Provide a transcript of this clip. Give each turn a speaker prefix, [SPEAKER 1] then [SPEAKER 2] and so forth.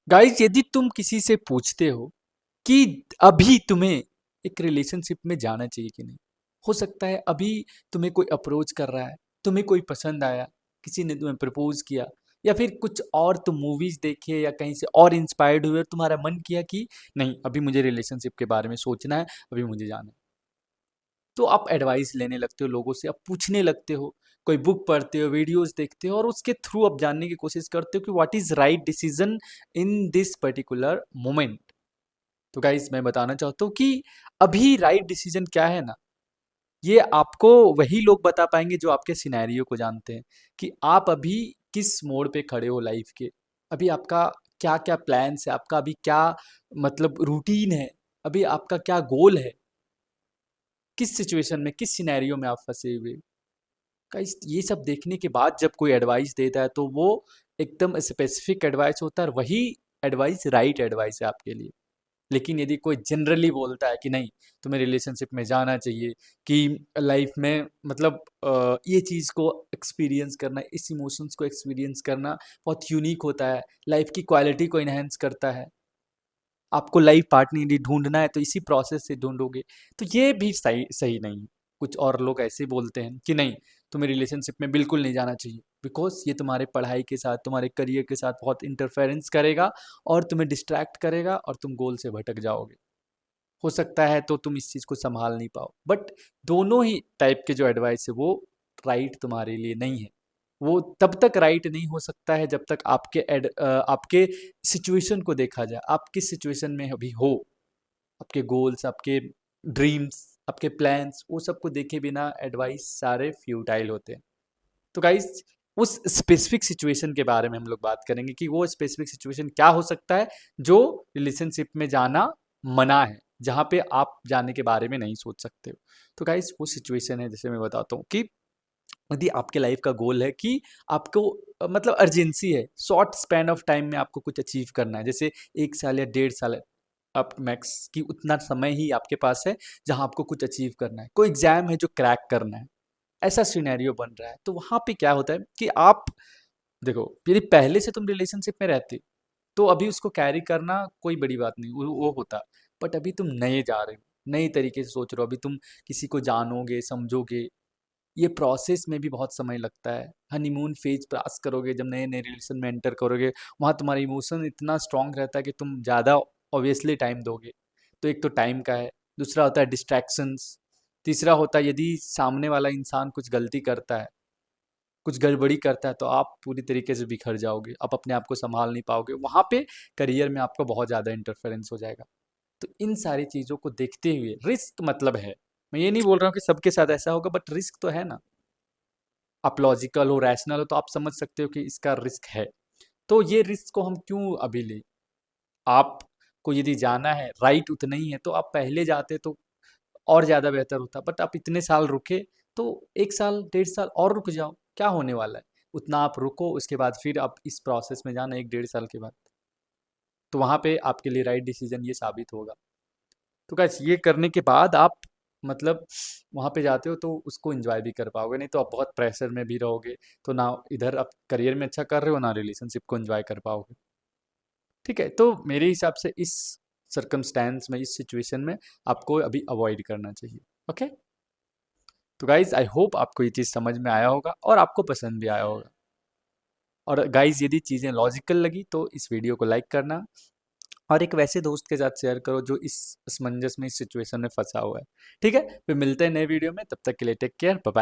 [SPEAKER 1] Guys, यदि तुम किसी से पूछते हो कि अभी तुम्हें एक रिलेशनशिप में जाना चाहिए कि नहीं, हो सकता है अभी तुम्हें कोई अप्रोच कर रहा है, तुम्हें कोई पसंद आया, किसी ने तुम्हें प्रपोज किया, या फिर कुछ और तुम मूवीज देखे या कहीं से और इंस्पायर्ड हुए और तुम्हारा मन किया कि नहीं, अभी मुझे रिलेशनशिप के बारे में सोचना है, अभी मुझे जाना है। तो आप एडवाइस लेने लगते हो लोगों से, आप पूछने लगते हो, कोई बुक पढ़ते हो, वीडियोस देखते हो, और उसके थ्रू आप जानने की कोशिश करते हो कि what is right decision in this particular moment. तो गाइस, मैं बताना चाहता हूँ कि अभी राइट डिसीजन क्या है ना, ये आपको वही लोग बता पाएंगे जो आपके सिनेरियो को जानते हैं, कि आप अभी किस मोड़ पे खड़े हो लाइफ के। अभी आपका क्या क्या प्लान्स है, आपका अभी क्या मतलब रूटीन है, अभी आपका क्या गोल है, किस सिचुएशन में, किस सिनेरियो में आप फंसे हुए। गाइस, ये सब देखने के बाद जब कोई एडवाइस देता है तो वो एकदम स्पेसिफिक एडवाइस होता है, और वही एडवाइस राइट एडवाइस है आपके लिए। लेकिन यदि कोई जनरली बोलता है कि नहीं, तुम्हें रिलेशनशिप में जाना चाहिए, कि लाइफ में मतलब ये चीज़ को एक्सपीरियंस करना, इस इमोशंस को एक्सपीरियंस करना बहुत यूनिक होता है, लाइफ की क्वालिटी को इन्हेंस करता है, आपको लाइफ पार्टनर यदि ढूंढना है तो इसी प्रोसेस से ढूंढोगे, तो ये भी सही सही नहीं है। कुछ और लोग ऐसे बोलते हैं कि नहीं, तुम्हें रिलेशनशिप में बिल्कुल नहीं जाना चाहिए, बिकॉज ये तुम्हारे पढ़ाई के साथ, तुम्हारे करियर के साथ बहुत इंटरफेरेंस करेगा, और तुम्हें डिस्ट्रैक्ट करेगा, और तुम गोल से भटक जाओगे। हो सकता है तो तुम इस चीज़ को संभाल नहीं पाओ, बट दोनों ही टाइप के जो एडवाइस है वो राइट तुम्हारे लिए नहीं है। वो तब तक राइट नहीं हो सकता है जब तक आपके सिचुएशन को देखा जाए, आप किस सिचुएशन में अभी हो, आपके गोल्स, आपके ड्रीम्स, आपके प्लान्स, वो सबको देखे बिना एडवाइस सारे फ्यूटाइल होते हैं। तो गाइस, उस स्पेसिफिक सिचुएशन के बारे में हम लोग बात करेंगे कि वो स्पेसिफिक सिचुएशन क्या हो सकता है जो रिलेशनशिप में जाना मना है, जहाँ पे आप जाने के बारे में नहीं सोच सकते हो। तो गाइस, वो सिचुएशन है, जैसे मैं बताता हूँ कि यदि आपके लाइफ का गोल है कि आपको मतलब अर्जेंसी है, शॉर्ट स्पैन ऑफ टाइम में आपको कुछ अचीव करना है, जैसे 1 साल या 1.5 साल आप मैक्स की उतना समय ही आपके पास है जहां आपको कुछ अचीव करना है, कोई एग्जाम है जो क्रैक करना है, ऐसा सिनेरियो बन रहा है। तो वहां पे क्या होता है कि आप देखो, यदि पहले से तुम रिलेशनशिप में रहते तो अभी उसको कैरी करना कोई बड़ी बात नहीं, वो होता। बट अभी तुम नए जा रहे हो, नए तरीके से सोच रहे हो, अभी तुम किसी को जानोगे, समझोगे, ये प्रोसेस में भी बहुत समय लगता है। हनीमून फेज पास करोगे, जब नए नए रिलेशन में एंटर करोगे, वहाँ तुम्हारा इमोशन इतना स्ट्रांग रहता है कि तुम ज़्यादा ऑब्वियसली टाइम दोगे। तो एक तो टाइम का है, दूसरा होता है डिस्ट्रैक्शंस, तीसरा होता है यदि सामने वाला इंसान कुछ गलती करता है, कुछ गड़बड़ी करता है, तो आप पूरी तरीके से बिखर जाओगे, आप अपने आप को संभाल नहीं पाओगे, वहाँ पे करियर में आपका बहुत ज़्यादा इंटरफेरेंस हो जाएगा। तो इन सारी चीज़ों को देखते हुए रिस्क मतलब है, मैं ये नहीं बोल रहा हूँ कि सबके साथ ऐसा होगा, बट रिस्क तो है ना। आप लॉजिकल हो, रैशनल हो, तो आप समझ सकते हो कि इसका रिस्क है। तो ये रिस्क को हम क्यों अभी लें। आपको यदि जाना है, राइट उतना ही है, तो आप पहले जाते तो और ज़्यादा बेहतर होता, बट आप इतने साल रुके, तो 1 साल 1.5 साल और रुक जाओ, क्या होने वाला है। उतना आप रुको, उसके बाद फिर आप इस प्रोसेस में जाना 1 1.5 साल के बाद, तो वहाँ पे आपके लिए राइट डिसीजन ये साबित होगा। तो गाइस, ये करने के बाद आप मतलब वहाँ पे जाते हो तो उसको एंजॉय भी कर पाओगे, नहीं तो आप बहुत प्रेशर में भी रहोगे, तो ना इधर आप करियर में अच्छा कर रहे हो, ना रिलेशनशिप को एंजॉय कर पाओगे। ठीक है, तो मेरे हिसाब से इस सर्कमस्टेंस में, इस सिचुएशन में आपको अभी अवॉइड करना चाहिए। ओके। तो गाइज, आई होप आपको ये चीज़ समझ में आया होगा और आपको पसंद भी आया होगा। और गाइज, यदि चीज़ें लॉजिकल लगी तो इस वीडियो को लाइक करना, और एक वैसे दोस्त के साथ शेयर करो जो इस असमंजस में, इस सिचुएशन में फंसा हुआ है। ठीक है, फिर मिलते हैं नए वीडियो में, तब तक के लिए टेक केयर, बाय बाय।